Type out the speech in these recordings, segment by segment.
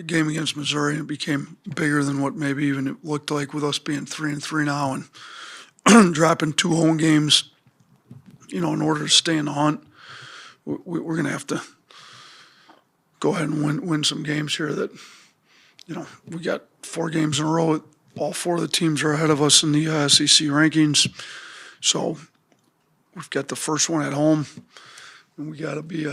big game against Missouri, and it became bigger than what maybe even it looked like with us being 3-3 now and dropping 2 home games, in order to stay in the hunt. We're going to have to go ahead and win some games here that, we got 4 games in a row. All 4 of the teams are ahead of us in the SEC rankings. So we've got the first one at home, and we got to be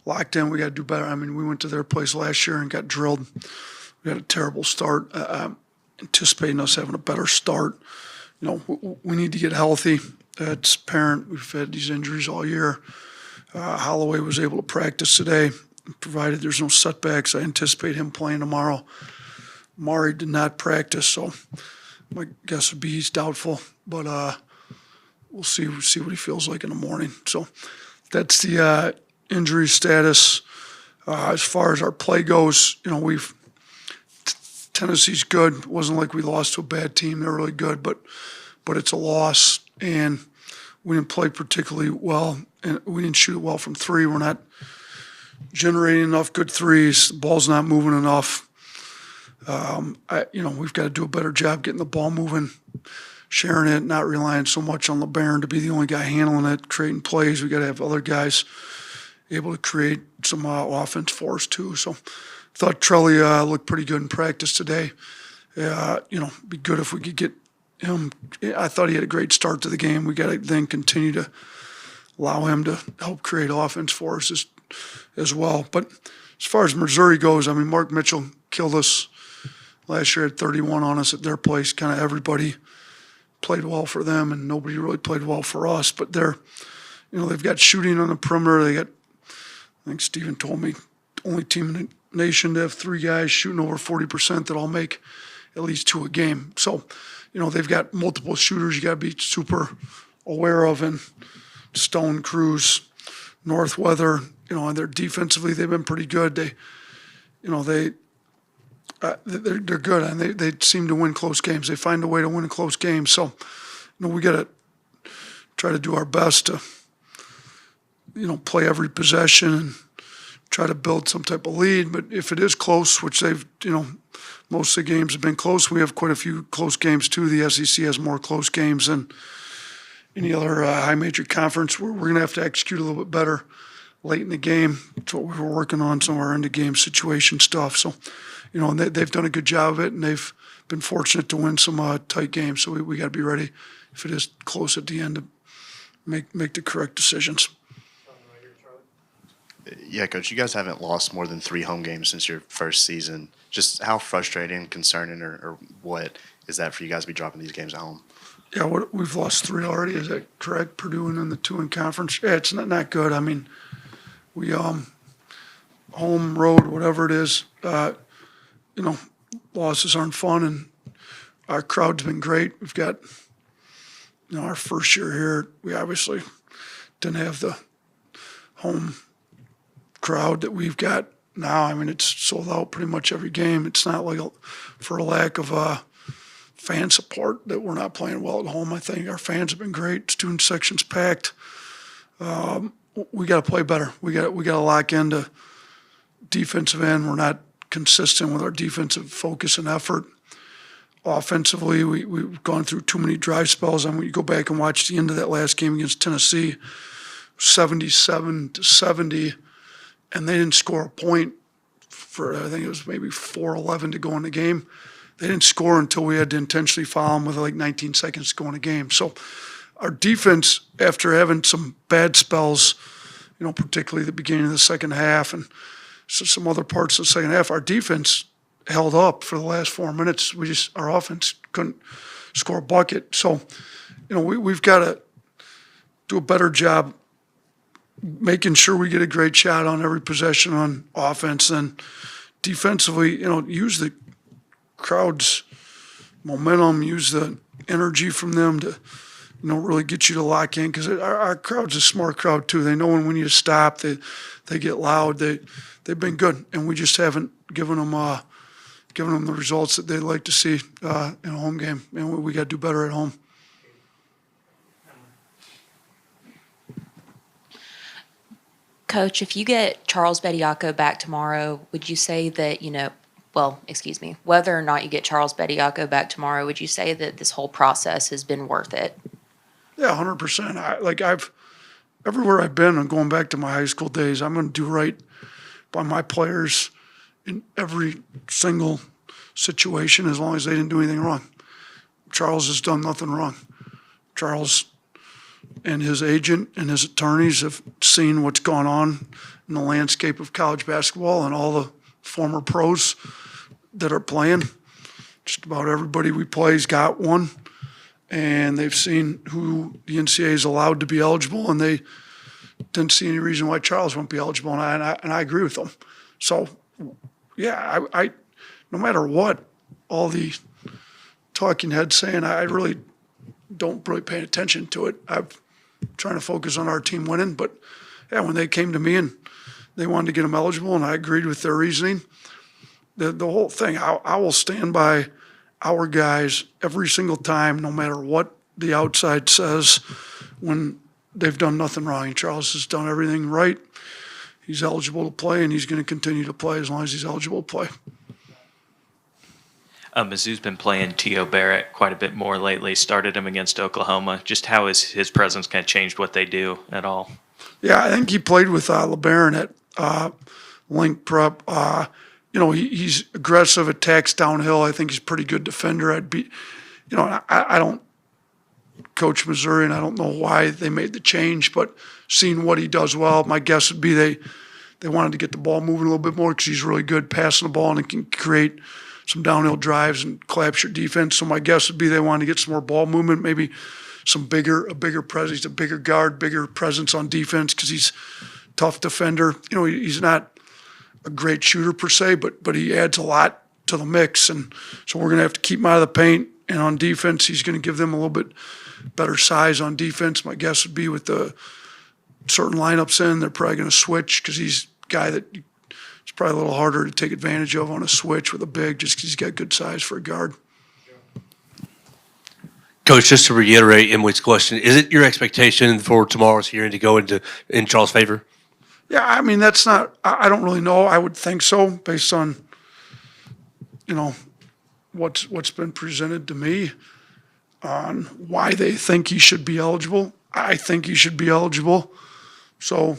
locked in. We got to do better. I mean, we went to their place last year and got drilled. We had a terrible start. Anticipating us having a better start. We need to get healthy. It's apparent. We've had these injuries all year. Holloway was able to practice today, provided there's no setbacks. I anticipate him playing tomorrow. Mari did not practice, so my guess would be he's doubtful. But we'll see what he feels like in the morning. So that's the injury status. As far as our play goes, Tennessee's good. It wasn't like we lost to a bad team. They're really good, but it's a loss, and we didn't play particularly well, and we didn't shoot it well from 3. We're not generating enough good threes. The ball's not moving enough. We've got to do a better job getting the ball moving, sharing it, not relying so much on LeBaron to be the only guy handling it, creating plays. We got to have other guys able to create some offense for us too. So, thought Trelly looked pretty good in practice today. Be good if we could get him. I thought he had a great start to the game. We got to then continue to allow him to help create offense for us as well. But as far as Missouri goes, I mean, Mark Mitchell killed us last year at 31 on us at their place. Kind of everybody played well for them, and nobody really played well for us. But they've got shooting on the perimeter. I think Steven told me, only team in the nation to have 3 guys shooting over 40% that all make at least 2 a game. So, they've got multiple shooters you got to be super aware of. And Stone, Cruz, Northweather, and they're defensively, they've been pretty good. They're good, and they seem to win close games. They find a way to win a close game. So, we got to try to do our best to, play every possession and try to build some type of lead. But if it is close, which they've, most of the games have been close, we have quite a few close games too. The SEC has more close games than any other high major conference. We're going to have to execute a little bit better late in the game. That's what we were working on, some of our end-of-game situation stuff. So, and they've done a good job of it, and they've been fortunate to win some tight games. So we got to be ready if it is close at the end to make the correct decisions. Yeah, Coach, you guys haven't lost more than 3 home games since your first season. Just how frustrating, concerning, or what is that for you guys to be dropping these games at home? Yeah, we've lost 3 already. Is that correct? Purdue and then the 2 in conference. Yeah, it's not good. I mean, we home, road, whatever it is, losses aren't fun, and our crowd's been great. We've got, our first year here, we obviously didn't have the home crowd that we've got now. I mean, it's sold out pretty much every game. It's not like for a lack of fan support that we're not playing well at home. I think our fans have been great. Student section's packed. We got to play better. We got to lock into defensive end. We're not consistent with our defensive focus and effort. Offensively, we've gone through too many dry spells. I mean, you go back and watch the end of that last game against Tennessee, 77-70. And they didn't score a point for, I think it was maybe 4:11 to go in the game. They didn't score until we had to intentionally foul them with like 19 seconds to go in the game. So our defense, after having some bad spells, particularly the beginning of the second half and so some other parts of the second half, our defense held up for the last 4 minutes. Our offense couldn't score a bucket. So, we've got to do a better job making sure we get a great shot on every possession on offense, and defensively, use the crowd's momentum, use the energy from them to, really get you to lock in, because our crowd's a smart crowd too. They know when we need to stop. They get loud. They've been good, and we just haven't given them the results that they'd like to see in a home game, and we got to do better at home. Coach, if you get Charles Bediako back tomorrow, would you say that, whether or not you get Charles Bediako back tomorrow, would you say that this whole process has been worth it? Yeah, 100%. Everywhere I've been, and going back to my high school days, I'm going to do right by my players in every single situation as long as they didn't do anything wrong. Charles has done nothing wrong. Charles and his agent and his attorneys have seen what's gone on in the landscape of college basketball and all the former pros that are playing. Just about everybody we play's got one. And they've seen who the NCAA is allowed to be eligible, and they didn't see any reason why Charles won't be eligible, and I agree with them. So, yeah, I no matter what all the talking heads saying, I really don't really pay attention to it. I'm trying to focus on our team winning, but yeah, when they came to me and they wanted to get him eligible, and I agreed with their reasoning, the whole thing, I will stand by our guys every single time, no matter what the outside says, when they've done nothing wrong. And Charles has done everything right. He's eligible to play, and he's going to continue to play as long as he's eligible to play. Mizzou's been playing T.O. Barrett quite a bit more lately, started him against Oklahoma. Just how has his presence kind of changed what they do at all? Yeah, I think he played with LeBaron at Link Prep. He's aggressive, attacks downhill. I think he's a pretty good defender. I don't coach Missouri, and I don't know why they made the change, but seeing what he does well, my guess would be they wanted to get the ball moving a little bit more because he's really good passing the ball and can create some downhill drives and collapse your defense. So my guess would be they wanted to get some more ball movement, maybe a bigger presence, a bigger guard, bigger presence on defense because he's a tough defender. He's not a great shooter per se, but he adds a lot to the mix. And so we're going to have to keep him out of the paint. And on defense, he's going to give them a little bit better size on defense. My guess would be with the certain lineups in, they're probably going to switch because he's a guy that it's probably a little harder to take advantage of on a switch with a big just because he's got good size for a guard. Coach, just to reiterate Emily's question, is it your expectation for tomorrow's hearing to go in Charles' favor? Yeah, I mean, that's not – I don't really know. I would think so based on, what's been presented to me on why they think he should be eligible. I think he should be eligible. So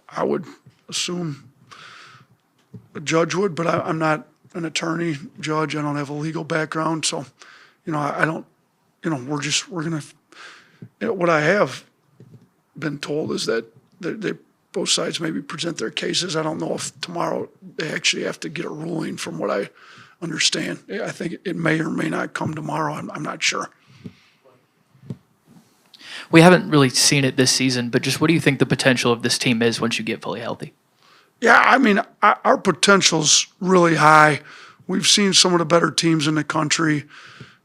I would assume a judge would, but I'm not an attorney, judge. I don't have a legal background. So, I don't – we're going to – what I have been told is that they both sides maybe present their cases. I don't know if tomorrow they actually have to get a ruling from what I understand. I think it may or may not come tomorrow. I'm not sure. We haven't really seen it this season, but just what do you think the potential of this team is once you get fully healthy? Yeah, I mean, our potential's really high. We've seen some of the better teams in the country.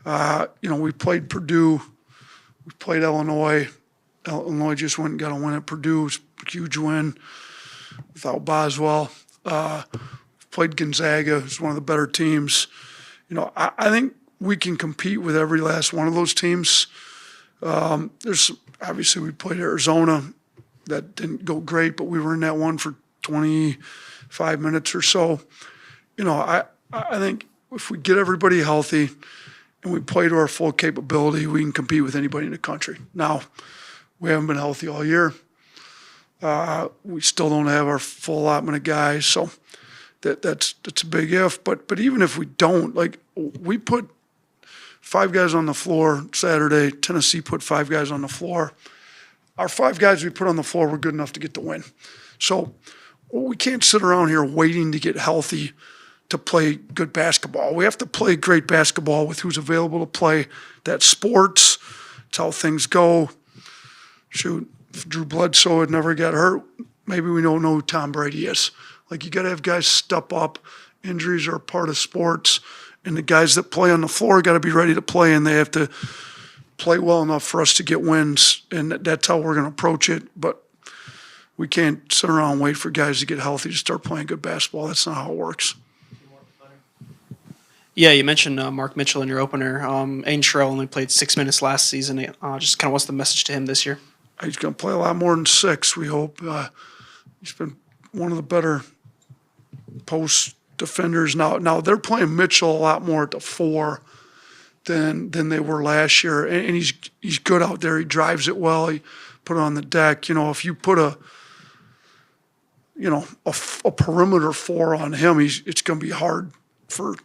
We played Purdue. We played Illinois. Illinois just went and got a win at Purdue. It was a huge win without Boswell. Played Gonzaga. It's one of the better teams. I think we can compete with every last one of those teams. Obviously we played Arizona. That didn't go great, but we were in that one for 25 minutes or so. I think if we get everybody healthy and we play to our full capability, we can compete with anybody in the country. Now, we haven't been healthy all year. We still don't have our full allotment of guys, so that's a big if. But even if we don't, we put 5 guys on the floor Saturday. Tennessee put 5 guys on the floor. Our 5 guys we put on the floor were good enough to get the win. So we can't sit around here waiting to get healthy to play good basketball. We have to play great basketball with who's available to play. That's sports. It's how things go. Shoot, if Drew Bledsoe had never got hurt, maybe we don't know who Tom Brady is. You got to have guys step up. Injuries are a part of sports. And the guys that play on the floor got to be ready to play, and they have to play well enough for us to get wins. And that's how we're going to approach it. But we can't sit around and wait for guys to get healthy to start playing good basketball. That's not how it works. Yeah, you mentioned Mark Mitchell in your opener. Aiden Sherrill only played 6 minutes last season. Just kind of what's the message to him this year? He's going to play a lot more than 6, we hope. He's been one of the better post defenders. Now they're playing Mitchell a lot more at the 4 than they were last year, and he's good out there. He drives it well. He put it on the deck. If you put a perimeter 4 on him, it's going to be hard for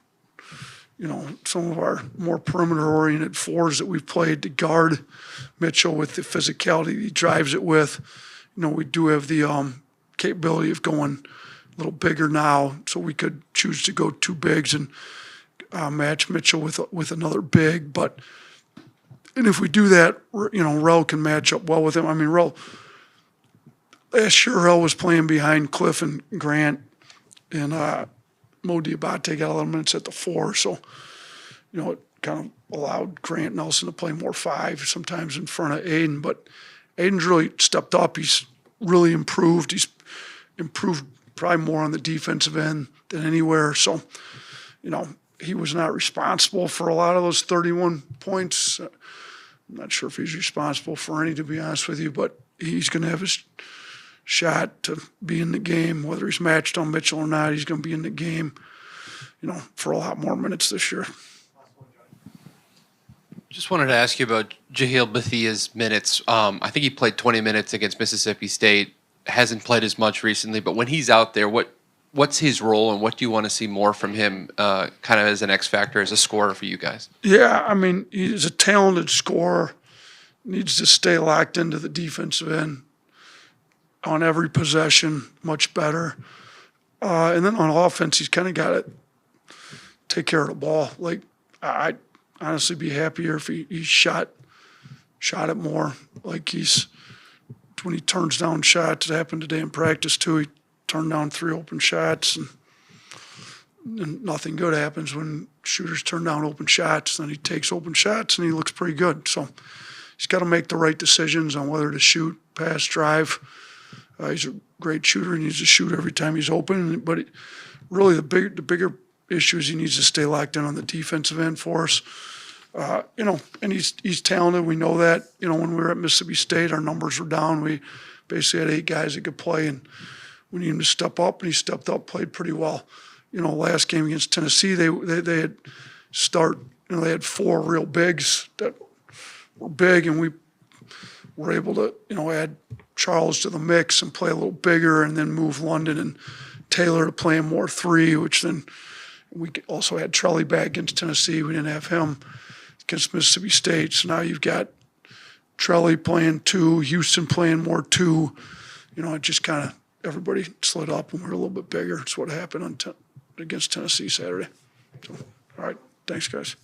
some of our more perimeter-oriented 4s that we've played to guard Mitchell with the physicality he drives it with. We do have the capability of going a little bigger now, so we could choose to go 2 bigs and match Mitchell with another big. And if we do that, Rel can match up well with him. I mean, last year Rel was playing behind Cliff and Grant, and Mo Diabate got a lot of minutes at the 4, so it kind of allowed Grant Nelson to play more 5 sometimes in front of Aiden. But Aiden's really stepped up. He's really improved. He's improved probably more on the defensive end than anywhere. So, he was not responsible for a lot of those 31 points. I'm not sure if he's responsible for any, to be honest with you, but he's going to have his shot to be in the game. Whether he's matched on Mitchell or not, he's going to be in the game, for a lot more minutes this year. Just wanted to ask you about Jahil Bathia's minutes. I think he played 20 minutes against Mississippi State. Hasn't played as much recently, but when he's out there, what's his role, and what do you want to see more from him, kind of as an X factor, as a scorer for you guys? Yeah, I mean, he's a talented scorer. Needs to stay locked into the defensive end on every possession, much better. And then on offense, he's kind of got to take care of the ball. Like, I'd honestly be happier if he shot it more. Like, when he turns down shots, it happened today in practice too. He turned down 3 open shots, and nothing good happens when shooters turn down open shots. Then he takes open shots, and he looks pretty good. So he's got to make the right decisions on whether to shoot, pass, drive. He's a great shooter. He needs to shoot every time he's open. But really, the bigger issue is he needs to stay locked in on the defensive end for us. And he's talented. We know that. When we were at Mississippi State, our numbers were down. We basically had 8 guys that could play, and we needed him to step up, and he stepped up, played pretty well. Last game against Tennessee, they had they had 4 real bigs that were big, and we were able to, add Charles to the mix and play a little bigger, and then move London and Taylor to playing more 3, which then we also had Trelly back against Tennessee. We didn't have him against Mississippi State. So now you've got Trelly playing 2, Houston playing more 2. It just kind of everybody slid up and we're a little bit bigger. It's what happened against Tennessee Saturday. So, all right. Thanks, guys.